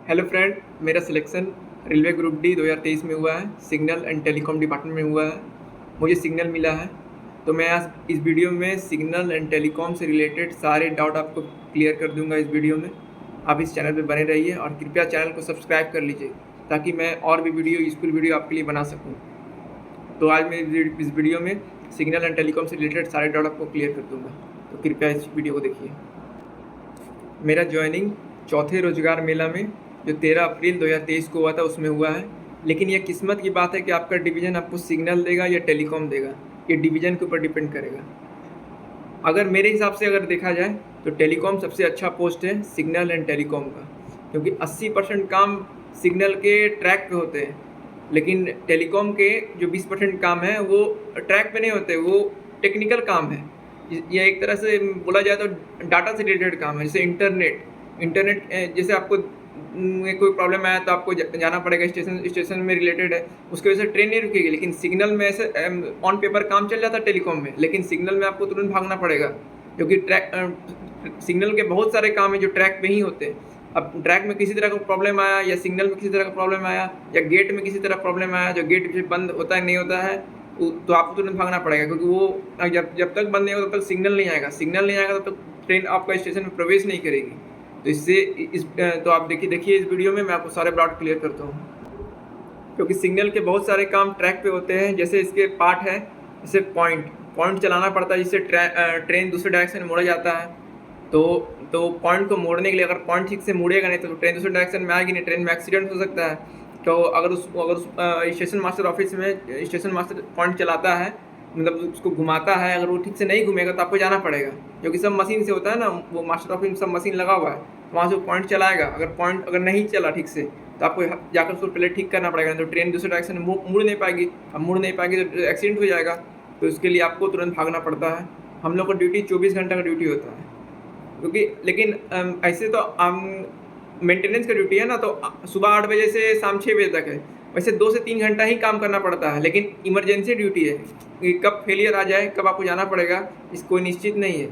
Hello friend, मेरा selection railway group D 2023 में हुआ है। सिग्नल एंड टेलीकॉम डिपार्टमेंट में हुआ है। मुझे सिग्नल मिला है, तो मैं आज इस वीडियो में सिग्नल एंड टेलीकॉम से रिलेटेड सारे डाउट आपको क्लियर कर दूंगा। इस वीडियो में आप इस चैनल पर बने रहिए और कृपया चैनल को सब्सक्राइब कर लीजिए ताकि मैं और भी यूज़फुल वीडियो आपके लिए बना सकूँ। तो आज मैं इस वीडियो में सिग्नल एंड टेलीकॉम से रिलेटेड सारे डाउट आपको क्लियर कर दूँगा, तो कृपया इस वीडियो को देखिए। मेरा ज्वाइनिंग चौथे रोजगार मेला में जो 13 अप्रैल 2023 को हुआ था उसमें हुआ है। लेकिन यह किस्मत की बात है कि आपका डिवीज़न आपको सिग्नल देगा या टेलीकॉम देगा, ये डिवीज़न के ऊपर डिपेंड करेगा। अगर मेरे हिसाब से अगर देखा जाए तो टेलीकॉम सबसे अच्छा पोस्ट है सिग्नल एंड टेलीकॉम का, क्योंकि 80% काम सिग्नल के ट्रैक पे होते हैं, लेकिन टेलीकॉम के जो 20% काम है वो ट्रैक पे नहीं होते, वो टेक्निकल काम है। यह एक तरह से बोला जाए तो डाटा से रिलेटेड काम है। जैसे इंटरनेट जैसे आपको में कोई प्रॉब्लम आया तो आपको जाना पड़ेगा, स्टेशन में रिलेटेड है, उसकी वजह से ट्रेन नहीं रुकेगी। लेकिन सिग्नल में ऐसे ऑन पेपर काम चल जाता है टेलीकॉम में, लेकिन सिग्नल में आपको तुरंत भागना पड़ेगा, क्योंकि सिग्नल के बहुत सारे काम हैं जो ट्रैक पे ही होते हैं। अब ट्रैक में किसी तरह का प्रॉब्लम आया या सिग्नल में किसी तरह का प्रॉब्लम आया या गेट में किसी तरह प्रॉब्लम आया, जो गेट बंद होता है नहीं होता है, तो आपको तुरंत भागना पड़ेगा, क्योंकि वो जब तक बंद नहीं होगा तब तक सिग्नल नहीं आएगा। सिग्नल नहीं आएगा तब तक ट्रेन आपका स्टेशन में प्रवेश नहीं करेगी। तो तो आप देखिए इस वीडियो में मैं आपको सारे डाउट क्लियर करता हूँ, क्योंकि सिग्नल के बहुत सारे काम ट्रैक पे होते हैं। जैसे इसके पार्ट है, जैसे पॉइंट चलाना पड़ता है, जिससे ट्रेन दूसरे डायरेक्शन में मोड़ा जाता है। तो पॉइंट को मोड़ने के लिए अगर पॉइंट ठीक से मुड़ेगा नहीं तो ट्रेन दूसरे डायरेक्शन में आएगी नहीं, ट्रेन में एक्सीडेंट हो सकता है। तो अगर उस स्टेशन मास्टर ऑफिस में स्टेशन मास्टर पॉइंट चलाता है, मतलब उसको घुमाता है, अगर वो ठीक से नहीं घूमेगा तो आपको जाना पड़ेगा, क्योंकि सब मशीन से होता है ना, वो मास्टर ऑफिस में सब मशीन लगा हुआ है, तो वहाँ से वो पॉइंट चलाएगा। अगर पॉइंट नहीं चला ठीक से तो आपको जाकर उसको पहले ठीक करना पड़ेगा, तो ट्रेन दूसरे डायरेक्शन में मुड़ नहीं पाएगी। अब मुड़ नहीं पाएगी तो एक्सीडेंट हो जाएगा। तो इसके लिए आपको तुरंत भागना पड़ता है। हम लोग का ड्यूटी 24 घंटा का ड्यूटी होता है, क्योंकि लेकिन ऐसे तो मेंटेनेंस का ड्यूटी है ना, तो सुबह 8 बजे से शाम 6 बजे तक है। वैसे 2 से 3 घंटा ही काम करना पड़ता है, लेकिन इमरजेंसी ड्यूटी है कि कब फेलियर आ जाए, कब आपको जाना पड़ेगा, इस कोई निश्चित नहीं है।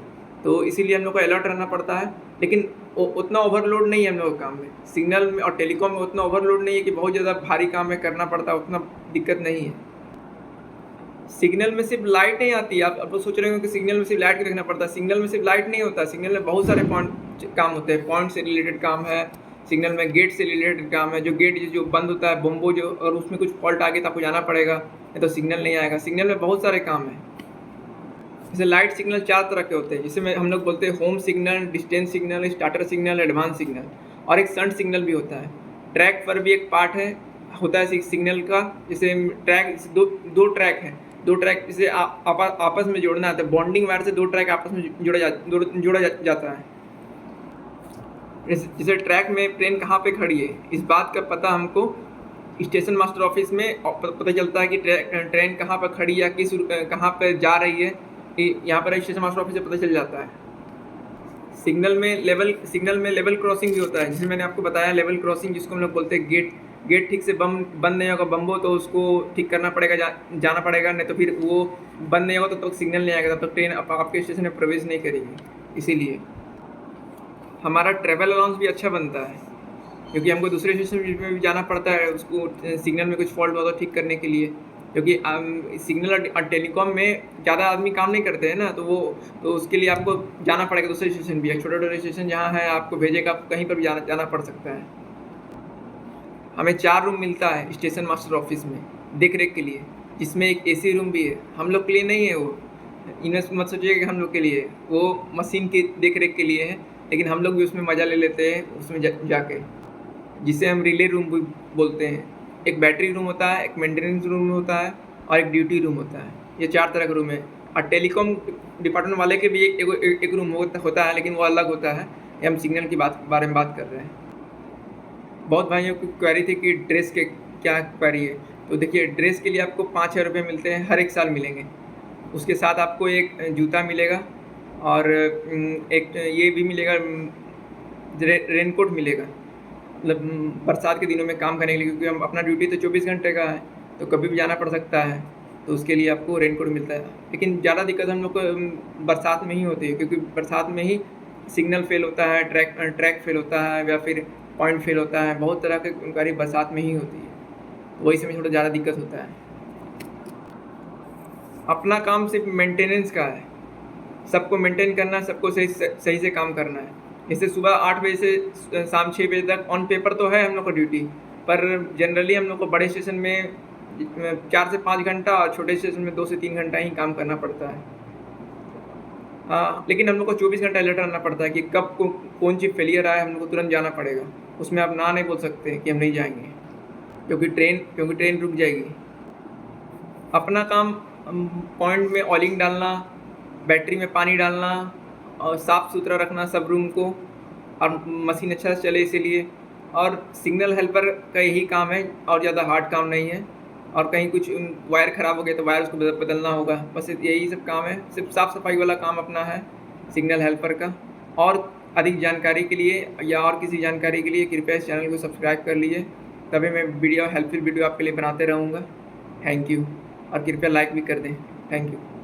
तो इसीलिए हम लोग को अलर्ट रहना पड़ता है। लेकिन उतना ओवरलोड नहीं है हम लोग काम में। सिग्नल में और टेलीकॉम में उतना ओवरलोड नहीं है कि बहुत ज़्यादा भारी काम है करना पड़ता है, उतना दिक्कत नहीं है। सिग्नल में सिर्फ लाइट नहीं आती। आप सोच रहे हो कि सिग्नल में सिर्फ लाइट को देखना पड़ता है। सिग्नल में सिर्फ लाइट नहीं होता, सिग्नल में बहुत सारे पॉइंट काम होते हैं। पॉइंट से रिलेटेड काम है सिग्नल में, गेट से रिलेटेड काम है। जो गेट जो बंद होता है, बम्बो जो, अगर उसमें कुछ फॉल्ट आ गया तो आपको जाना पड़ेगा, नहीं तो सिग्नल नहीं आएगा। सिग्नल में बहुत सारे काम हैं। जैसे लाइट सिग्नल 4 तरह के होते हैं, जिसमें हम लोग बोलते हैं home signal, distance signal, starter signal, advance signal, और एक संट सिग्नल भी होता है। ट्रैक पर भी एक पार्ट होता है सिग्नल का। जैसे ट्रैक दो ट्रैक हैं, 2 ट्रैक जिसे आपस में जोड़ना है, तो बॉन्डिंग वायर से 2 ट्रैक आपस में जोड़ा जाता है। जैसे ट्रैक में ट्रेन कहाँ पे खड़ी है, इस बात का पता हमको स्टेशन मास्टर ऑफिस में पता चलता है कि ट्रेन कहाँ पर खड़ी या कहाँ पर जा रही है, यहाँ पर स्टेशन मास्टर ऑफिस से पता चल जाता है। सिग्नल में लेवल क्रॉसिंग भी होता है, जिसमें मैंने आपको बताया लेवल क्रॉसिंग, जिसको हम लोग बोलते हैं गेट ठीक से बंद नहीं होगा बम्बो, तो उसको ठीक करना पड़ेगा, जाना पड़ेगा, नहीं तो फिर वो बंद नहीं होगा तो सिग्नल नहीं आएगा, तब तक ट्रेन आपके स्टेशन में प्रवेश नहीं करेगी। इसीलिए हमारा ट्रैवल अलाउंस भी अच्छा बनता है, क्योंकि हमको दूसरे स्टेशन में भी जाना पड़ता है उसको सिग्नल में कुछ फॉल्ट हुआ तो ठीक करने के लिए। क्योंकि सिग्नल और टेलीकॉम में ज़्यादा आदमी काम नहीं करते हैं ना, तो उसके लिए आपको जाना पड़ेगा दूसरे स्टेशन भी है। छोटे स्टेशन जहाँ है आपको भेजेगा, कहीं पर भी जाना पड़ सकता है। हमें 4 रूम मिलता है स्टेशन मास्टर ऑफिस में देख रेख के लिए, जिसमें एक AC रूम भी है। हम लोग के लिए नहीं है वो, इन्हें मत सोचिए कि हम लोग के लिए, वो मशीन की देख रेख के लिए है, लेकिन हम लोग भी उसमें मज़ा ले लेते हैं उसमें जाके, जिसे हम रिले रूम भी बोलते हैं। एक बैटरी रूम होता है, एक मेंटेनेंस रूम होता है, और एक ड्यूटी रूम होता है। ये 4 तरह का रूम है। और टेलीकॉम डिपार्टमेंट वाले के भी एक रूम होता है, लेकिन वो अलग होता है। ये हम सिग्नल की बारे में बात कर रहे हैं। बहुत भाइयों की क्वेरी थी कि ड्रेस के क्या क्वेरी है, तो देखिए ड्रेस के लिए आपको 5,000 रुपये मिलते हैं, हर एक साल मिलेंगे। उसके साथ आपको एक जूता मिलेगा, और एक ये भी मिलेगा, रेनकोट मिलेगा, मतलब बरसात के दिनों में काम करने के लिए, क्योंकि हम अपना ड्यूटी तो 24 घंटे का है, तो कभी भी जाना पड़ सकता है, तो उसके लिए आपको रेनकोट मिलता है। लेकिन ज़्यादा दिक्कत हम लोग को बरसात में ही होती है, क्योंकि बरसात में ही सिग्नल फेल होता है, ट्रैक फेल होता है या फिर पॉइंट फेल होता है, बहुत तरह की इंक्वायरी बरसात में ही होती है, तो वही समय थोड़ा ज़्यादा दिक्कत होता है। अपना काम सिर्फ मेंटेनेंस का है, सबको मेंटेन करना, सबको सही से काम करना है। जैसे सुबह 8 बजे से शाम 6 बजे तक ऑन पेपर तो है हम लोग का ड्यूटी, पर जनरली हम लोग को बड़े स्टेशन में 4 से 5 घंटा और छोटे स्टेशन में 2 से 3 घंटा ही काम करना पड़ता है। हाँ, लेकिन हम लोग को 24 घंटा अलर्ट रहना पड़ता है कि कब कौन चीज़ फेलियर आए, हम लोग को तुरंत जाना पड़ेगा। उसमें आप ना नहीं बोल सकते कि हम नहीं जाएंगे, क्योंकि ट्रेन रुक जाएगी। अपना काम पॉइंट में ऑयलिंग डालना, बैटरी में पानी डालना और साफ़ सुथरा रखना सब रूम को, और मशीन अच्छा से चले इसीलिए। और सिग्नल हेल्पर का यही काम है, और ज़्यादा हार्ड काम नहीं है। और कहीं कुछ वायर ख़राब हो गया तो वायर उसको बदलना होगा, बस यही सब काम है। सिर्फ साफ़ सफाई वाला काम अपना है सिग्नल हेल्पर का। और अधिक जानकारी के लिए या और किसी जानकारी के लिए कृपया इस चैनल को सब्सक्राइब कर लीजिए, तभी मैं हेल्पफुल वीडियो आपके लिए बनाते रहूँगा। थैंक यू, और कृपया लाइक भी कर दें। Thank you.